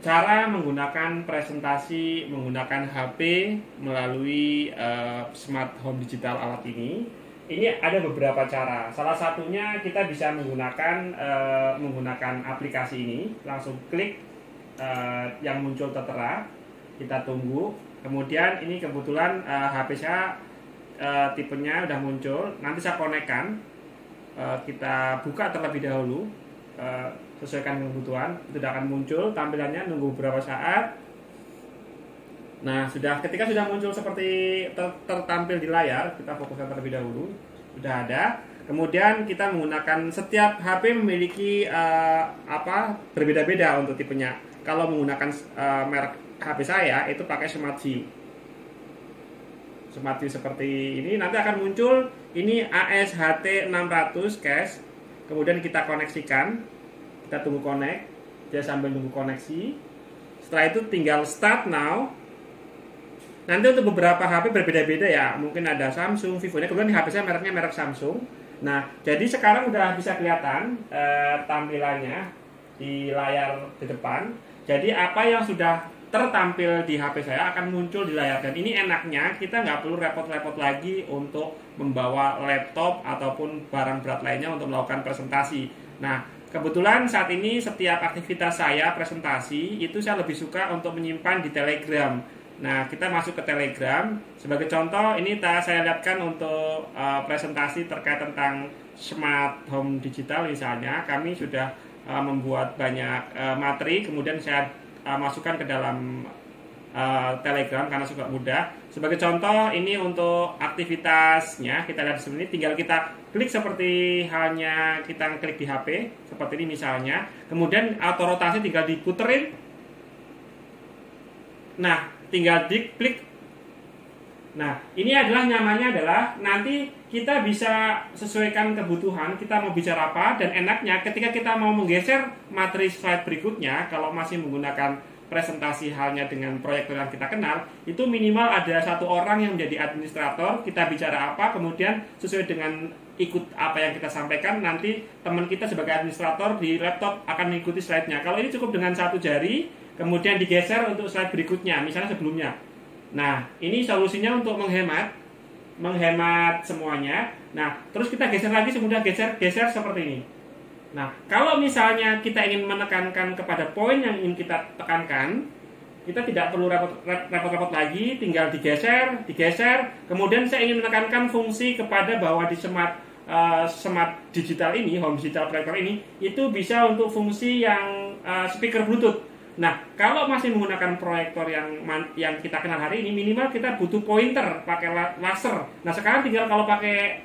cara menggunakan presentasi menggunakan HP melalui smart home digital alat ini. Ini ada beberapa cara. Salah satunya kita bisa menggunakan aplikasi ini. Langsung klik yang muncul tertera, kita tunggu. Kemudian ini kebetulan HP saya tipenya udah muncul. Nanti saya konekkan. Kita buka terlebih dahulu. Sesuaikan kebutuhan, itu akan muncul tampilannya, nunggu beberapa saat. Nah, ketika sudah muncul seperti tertampil di layar, kita fokuskan terlebih dahulu. Sudah ada. Kemudian kita menggunakan, setiap HP memiliki berbeda-beda untuk tipenya. Kalau menggunakan merek HP saya itu pakai Smart View. Smart View seperti ini, nanti akan muncul ini ASHT600 cache. Kemudian kita koneksikan. Kita tunggu connect, dia sambil nunggu koneksi. Setelah itu tinggal start now. Nanti untuk beberapa HP berbeda-beda ya. Mungkin ada Samsung, Vivo. Ini kebetulan di HP saya mereknya merek Samsung. Nah, jadi sekarang udah bisa kelihatan tampilannya di layar di depan. Jadi apa yang sudah tertampil di HP saya akan muncul di layar. Dan ini enaknya kita nggak perlu repot-repot lagi untuk membawa laptop ataupun barang berat lainnya untuk melakukan presentasi. Nah, kebetulan saat ini setiap aktivitas saya presentasi itu saya lebih suka untuk menyimpan di Telegram. Nah, kita masuk ke Telegram. Sebagai contoh, ini saya lihatkan untuk presentasi terkait tentang smart home digital misalnya. Kami sudah membuat banyak materi, kemudian saya masukkan ke dalam Telegram karena suka mudah. Sebagai contoh, ini untuk aktivitasnya kita lihat di sini, tinggal kita klik seperti halnya kita klik di HP seperti ini misalnya. Kemudian auto rotasi tinggal diputerin. Nah, tinggal diklik. Nah, ini adalah nyamannya adalah nanti kita bisa sesuaikan kebutuhan kita mau bicara apa, dan enaknya ketika kita mau menggeser materi slide berikutnya, kalau masih menggunakan presentasi halnya dengan proyektor yang kita kenal, itu minimal ada satu orang yang menjadi administrator, kita bicara apa, kemudian sesuai dengan ikut apa yang kita sampaikan, nanti teman kita sebagai administrator di laptop akan mengikuti slide-nya. Kalau ini cukup dengan satu jari, kemudian digeser untuk slide berikutnya, misalnya sebelumnya. Nah, ini solusinya untuk menghemat semuanya. Nah, terus kita geser lagi, kemudian geser seperti ini. Nah, kalau misalnya kita ingin menekankan kepada poin yang ingin kita tekankan, kita tidak perlu repot-repot lagi, tinggal digeser. Kemudian saya ingin menekankan fungsi kepada bahwa di smart digital ini, home digital proyektor ini, itu bisa untuk fungsi yang speaker Bluetooth. Nah, kalau masih menggunakan proyektor yang kita kenal hari ini, minimal kita butuh pointer pakai laser. Nah, sekarang tinggal kalau pakai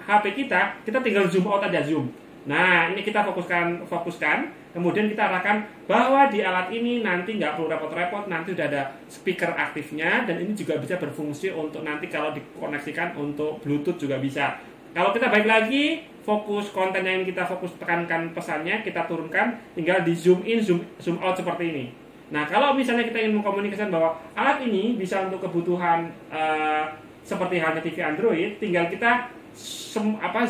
HP kita tinggal zoom out aja, zoom. Nah, ini kita fokuskan, kemudian kita arahkan bahwa di alat ini nanti nggak perlu repot-repot, nanti udah ada speaker aktifnya, dan ini juga bisa berfungsi untuk nanti kalau dikoneksikan untuk Bluetooth juga bisa. Kalau kita balik lagi, fokus konten yang kita fokus tekankan pesannya, kita turunkan, tinggal di zoom in, zoom out seperti ini. Nah, kalau misalnya kita ingin mengkomunikasikan bahwa alat ini bisa untuk kebutuhan seperti halnya TV Android, tinggal kita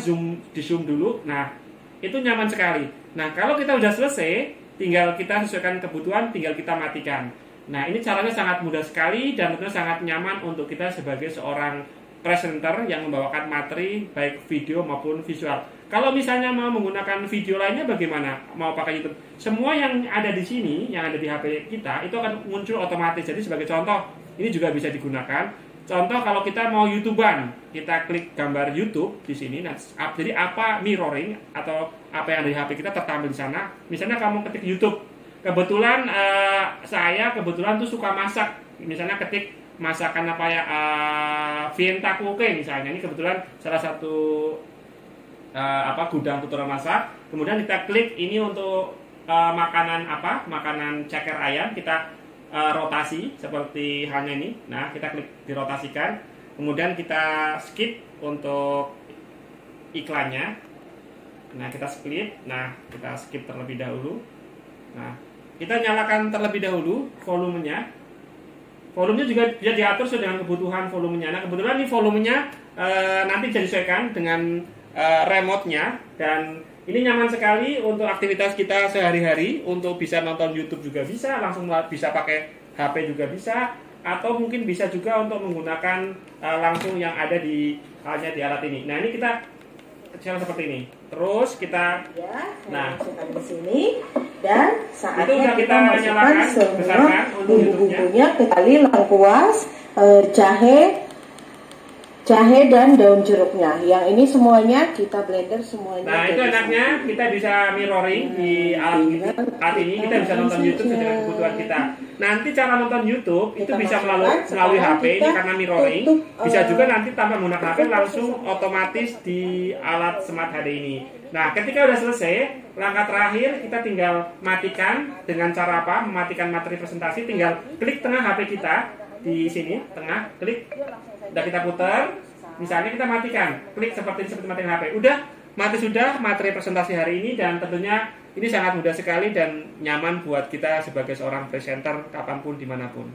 zoom dulu. Nah, itu nyaman sekali. Nah, kalau kita udah selesai, tinggal kita sesuaikan kebutuhan, tinggal kita matikan. Nah, ini caranya sangat mudah sekali dan tentunya sangat nyaman untuk kita sebagai seorang presenter yang membawakan materi baik video maupun visual. Kalau misalnya mau menggunakan video lainnya bagaimana? Mau pakai YouTube? Semua yang ada di sini, yang ada di HP kita, itu akan muncul otomatis. Jadi sebagai contoh, ini juga bisa digunakan. Contoh kalau kita mau YouTubean, kita klik gambar YouTube di sini. Nah, jadi apa mirroring atau apa yang ada di HP kita tertampil di sana. Misalnya kamu ketik YouTube. Kebetulan saya tuh suka masak. Misalnya ketik masakan apa ya, Vienta Kuke misalnya. Ini kebetulan salah satu gudang tutorial masak. Kemudian kita klik ini untuk makanan ceker ayam. Kita rotasi seperti halnya ini. Nah, kita klik dirotasikan. Kemudian kita skip untuk iklannya. Nah, kita split. Nah, kita skip terlebih dahulu. Nah, kita nyalakan terlebih dahulu volumenya. Volumenya juga bisa diatur sesuai dengan kebutuhan volumenya. Nah, kebetulan ini volumenya nanti bisa disesuaikan dengan remote-nya, dan Ini nyaman sekali untuk aktivitas kita sehari-hari, untuk bisa nonton YouTube juga bisa, langsung bisa pakai HP juga bisa, atau mungkin bisa juga untuk menggunakan langsung yang ada di halnya di alat ini. Nah, ini kita cara seperti ini. Terus kita masukkan di sini dan saatnya itu udah kita masukkan nyalakan, semua besarkan untuk YouTube-nya. bumbu-bumbunya kecuali lengkuas, jahe dan daun jeruknya. Yang ini semuanya kita blender semuanya. Nah, itu enaknya kita bisa mirroring di alat ini, kita bisa nonton YouTube sesuai dengan kebutuhan kita. Nanti cara nonton YouTube itu bisa melalui HP ini karena mirroring. Bisa juga nanti tanpa menggunakan HP langsung otomatis di alat Smart HD ini. Nah, ketika udah selesai, langkah terakhir kita tinggal matikan dengan cara apa? Mematikan materi presentasi, tinggal klik tengah HP kita di sini, tengah, klik. Udah kita putar, misalnya kita matikan, klik seperti matikan HP. Udah, mati sudah materi presentasi hari ini, dan tentunya ini sangat mudah sekali dan nyaman buat kita sebagai seorang presenter kapanpun dimanapun.